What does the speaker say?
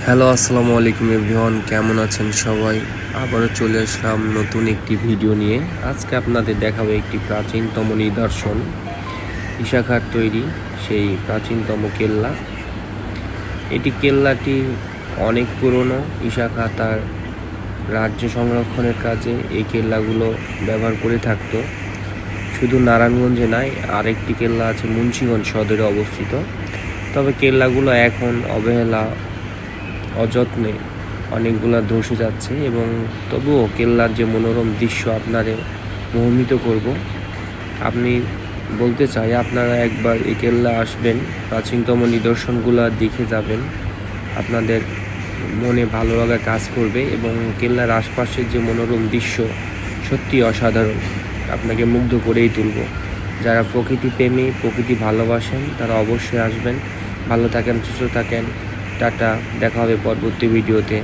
Hello, আসসালামু আলাইকুম everyone. কেমন আছেন সবাই? আবারও চলে আসলাম নতুন একটি ভিডিও নিয়ে। আজকে আপনাদের দেখাবো একটি প্রাচীনতম নিদর্শন, ঈশাখার তৈরি সেই প্রাচীনতম কেল্লা। কেল্লাটি অনেক পুরনো। ঈশাখা তার রাজ্য সংরক্ষণের কাজে এই কেল্লাগুলো ব্যবহার করে থাকতো। শুধু নারায়ণগঞ্জে নয়, আরেকটি কেল্লা আছে মুন্সিগঞ্জ সদরে অবস্থিত। তবে কেল্লাগুলো এখন অবহেলা অযত্নে অনেকগুলা ধসে যাচ্ছে, এবং তবুও কেল্লার যে মনোরম দৃশ্য আপনারে মোহিত করব। আপনি বলতে চাই, আপনারা একবার এই কেল্লা আসবেন, প্রাচীনতম নিদর্শনগুলো দেখে যাবেন। আপনাদের মনে ভালো লাগা কাজ করবে, এবং কেল্লার আশপাশের যে মনোরম দৃশ্য সত্যি অসাধারণ, আপনাকে মুগ্ধ করেই তুলব। যারা প্রকৃতি প্রেমী, প্রকৃতি ভালোবাসেন, তারা অবশ্যই আসবেন। ভালো থাকেন, সুস্থ থাকেন। টাটা, দেখা হবে পরবর্তী ভিডিওতে।